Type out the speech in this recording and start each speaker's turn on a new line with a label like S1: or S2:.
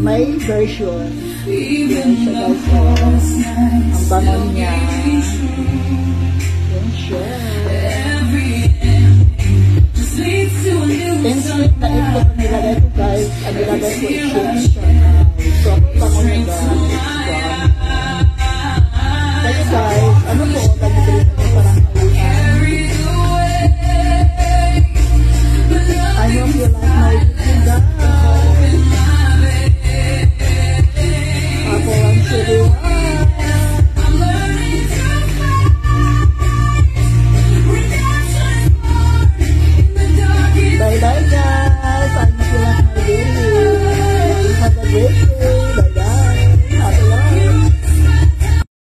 S1: may version. Yan siya guys. Ang bangon niya. Yan siya. Instant na ito nilagay ko guys. Ang nilagay ko is siya na. So, ang bangon niya guys. Kaya guys, ano po